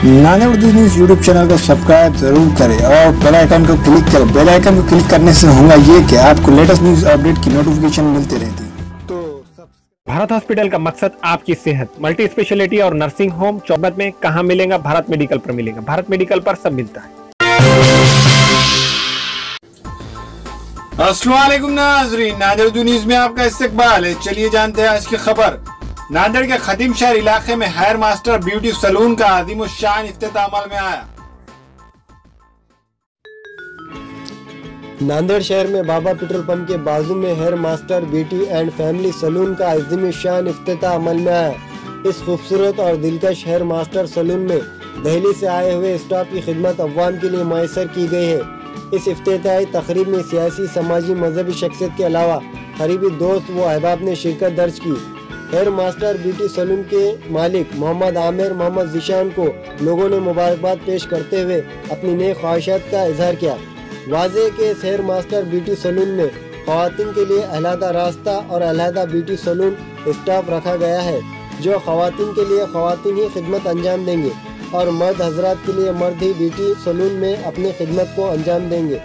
नाने Urdu news YouTube channel को subscribe जरूर करें और बेल आइकन को क्लिक करें। बेल आइकन को क्लिक करने से होगा ये कि आपको लेटेस्ट न्यूज़ अपडेट की नोटिफिकेशन मिलती रहती है। तो भारत हॉस्पिटल का मकसद आपकी सेहत, मल्टी स्पेशलिटी और नर्सिंग होम चौबत में कहाँ मिलेगा? भारत मेडिकल पर मिलेगा। भारत मेडिकल पर सब मिलता है। अस्सलाम वालेकुम नाज़रीन, नादिर उर्दू न्यूज़ में आपका इस्तकबाल है। चलिए जानते हैं आज की खबर। नांदेड़ के खदीम शहर इलाके में हेयर मास्टर ब्यूटी सैलून का अजीम शान इफ्तिताह अमल में आया। नांदेड़ शहर में बाबा पेट्रोल पंप के बाजू में hair master beauty and family salon का अजीम शान इफ्तिताह अमल में आया। इस खूबसूरत और दिलकश हेयर मास्टर सैलून में दिल्ली से आए हुए स्टाफ की खिदमत अवाम के लिए मैसर की गई है। इस इफ्तिताही तकरीब में सियासी, समाजी, मजहबी शख्सियत के अलावा करीबी दोस्त व अहबाब ने शिरकत दर्ज की। हेयर मास्टर ब्यूटी सैलून के मालिक मोहम्मद आमिर मोहम्मद ज़ीशान को लोगों ने मुबारकबाद पेश करते हुए अपनी नई ख्वाहिशात का इजहार किया। वाज़ेह के इस हेयर मास्टर ब्यूटी सैलून में ख़वातीन के लिए अलहदा रास्ता और अलहदा ब्यूटी सैलून स्टाफ रखा गया है, जो ख़वातीन के लिए ख़वातीन ही खिदमत अंजाम देंगे और मर्द हजरात के लिए मर्द ही ब्यूटी सैलून में अपनी खिदमत को अंजाम देंगे।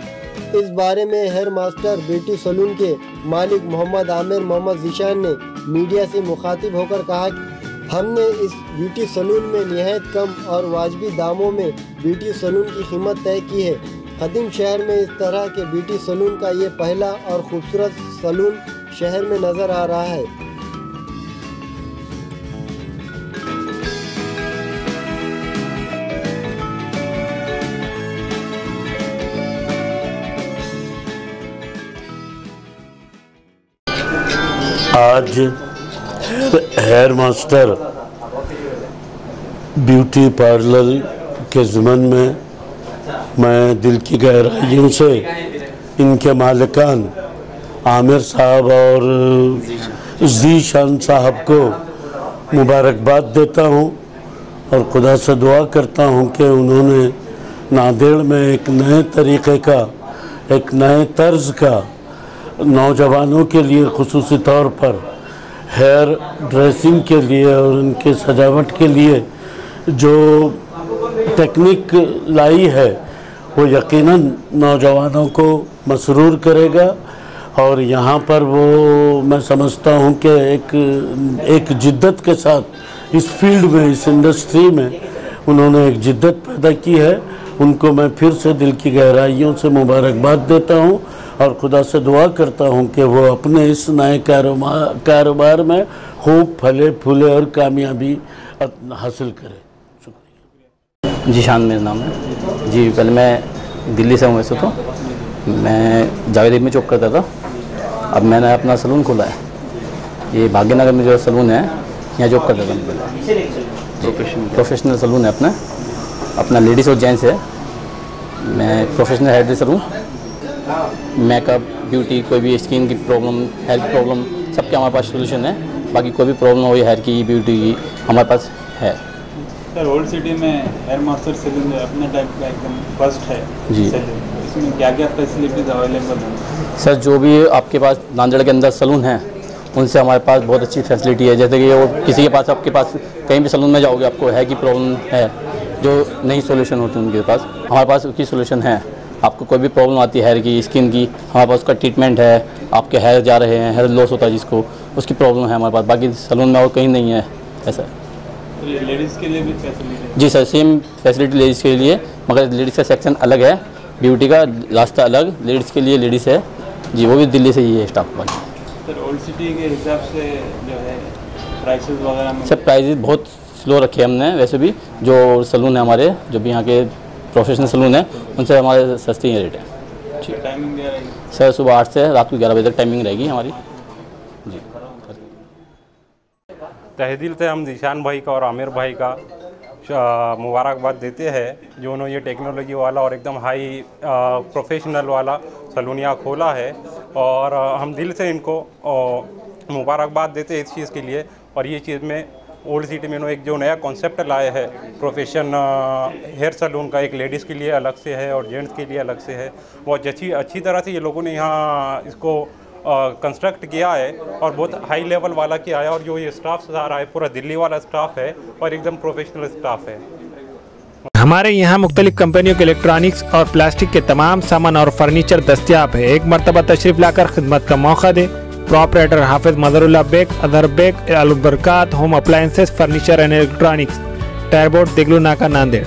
इस बारे में हेयर मास्टर ब्यूटी सैलून के मालिक मोहम्मद आमिर मोहम्मद ज़ीशान ने मीडिया से मुखातिब होकर कहा कि हमने इस ब्यूटी सैलून में निहायत कम और वाजबी दामों में ब्यूटी सैलून की कीमत तय की है। खदीम शहर में इस तरह के ब्यूटी सैलून का ये पहला और खूबसूरत सैलून शहर में नज़र आ रहा है। आज हेयर मास्टर ब्यूटी पार्लर के ज़मन में मैं दिल की गहराइयों से इनके मालिकान आमिर साहब और ज़ीशान साहब को मुबारकबाद देता हूँ और खुदा से दुआ करता हूँ कि उन्होंने नांदेड़ में एक नए तरीक़े का, एक नए तर्ज का नौजवानों के लिए खुसूसी तौर पर हेयर ड्रेसिंग के लिए और उनके सजावट के लिए जो टेक्निक लाई है वो यकीनन नौजवानों को मसरूर करेगा। और यहाँ पर वो मैं समझता हूँ कि एक जिद्दत के साथ इस फील्ड में, इस इंडस्ट्री में उन्होंने एक जिद्दत पैदा की है। उनको मैं फिर से दिल की गहराइयों से मुबारकबाद देता हूँ और खुदा से दुआ करता हूँ कि वो अपने इस नए कारोबार में खूब फले फूले और कामयाबी हासिल करे। शुक्रिया। ज़ीशान मेरा नाम है जी। पहले मैं दिल्ली से हूँ, वैसे तो मैं जावेद में जॉब करता था। अब मैंने अपना सैलून खोला है, ये भाग्यनगर में जो सैलून है, यहाँ जॉब करता था मैं पहले। प्रोफेशनल सैलून है अपना लेडीज़ और जेंट्स है। मैं प्रोफेशनल हेयर ड्रेसर हूँ। मेकअप, ब्यूटी, कोई भी स्किन की प्रॉब्लम, हेयर की प्रॉब्लम, सबके हमारे पास सोल्यूशन है। बाकी कोई भी प्रॉब्लम हो, हेयर की, ब्यूटी की, हमारे पास है। सर, ओल्ड सिटी में हेयर मास्टर सैलून अपने टाइप का एकदम फर्स्ट है जी। इसमें क्या क्या फैसिलिटीज़ अवेलेबल हैं? सर, जो भी आपके पास नांदेड़ के अंदर सैलून है उनसे हमारे पास बहुत अच्छी फैसिलिटी है। जैसे कि वो किसी के पास, आपके पास कहीं भी सैलून में जाओगे, आपको हेयर की प्रॉब्लम है, जो नई सोल्यूशन होती है उनके पास, हमारे पास उसकी सोल्यूशन है। आपको कोई भी प्रॉब्लम आती है हेयर की, स्किन की, हमारे पास उसका ट्रीटमेंट है। आपके हेयर जा रहे हैं, हेयर लॉस होता है जिसको, उसकी प्रॉब्लम है हमारे पास। बाकी सैलून में और कहीं नहीं है ऐसा। तो लेडीज़ के लिए भी फैसिलिटी? जी सर, सेम फैसिलिटी लेडीज़ के लिए, मगर लेडीज़ का सेक्शन अलग है, ब्यूटी का रास्ता अलग, लेडीज़ के लिए लेडीज़ है जी। वो भी दिल्ली से ही है स्टाफ वाली। सर, ओल्ड सिटी के हिसाब से जो है प्राइसेस वगैरह में? सर, प्राइसेस बहुत स्लो रखे हमने। वैसे भी जो सैलून है हमारे, जो भी यहाँ के प्रोफेशनल सैलून है, उनसे हमारे सस्ती ही रेट है जी। टाइमिंग क्या रहेगी? सर, सुबह 8 से रात को 11 बजे तक टाइमिंग रहेगी हमारी जी। तहे दिल से हम ज़ीशान भाई का और आमिर भाई का मुबारकबाद देते हैं, जो उन्होंने ये टेक्नोलॉजी वाला और एकदम हाई प्रोफेशनल वाला सैलून यहाँ खोला है। और हम दिल से इनको मुबारकबाद देते हैं इस चीज़ के लिए। और ये चीज़ में ओल्ड सिटी में एक जो नया कॉन्सेप्ट लाया है प्रोफेशन हेयर सैलून का, एक लेडीज़ के लिए अलग से है और जेंट्स के लिए अलग से है। बहुत अच्छी तरह से ये लोगों ने यहाँ इसको कंस्ट्रक्ट किया है और बहुत हाई लेवल वाला किया है। और जो ये स्टाफ सारा है पूरा दिल्ली वाला स्टाफ है और एकदम प्रोफेशनल स्टाफ है। हमारे यहाँ मुख्तलिफ कंपनियों के इलेक्ट्रॉनिक्स और प्लास्टिक के तमाम सामान और फर्नीचर दस्तियाब है। एक मरतबा तशरीफ लाकर खिदमत का मौका दे। Proprietor Hafiz Madarullah Baig, Athar Baig, Al Barkat home appliances, furniture and electronics, टायरबोर्ड, Deglur Naka, Nanded.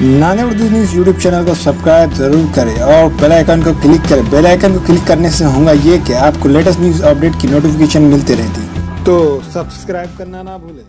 Nanded Urdu news YouTube channel को सब्सक्राइब जरूर करें और बेल आइकन को क्लिक करें। बेल आइकन को क्लिक करने से होगा ये कि आपको लेटेस्ट न्यूज़ अपडेट की नोटिफिकेशन मिलती रहती है, तो सब्सक्राइब करना ना भूलें।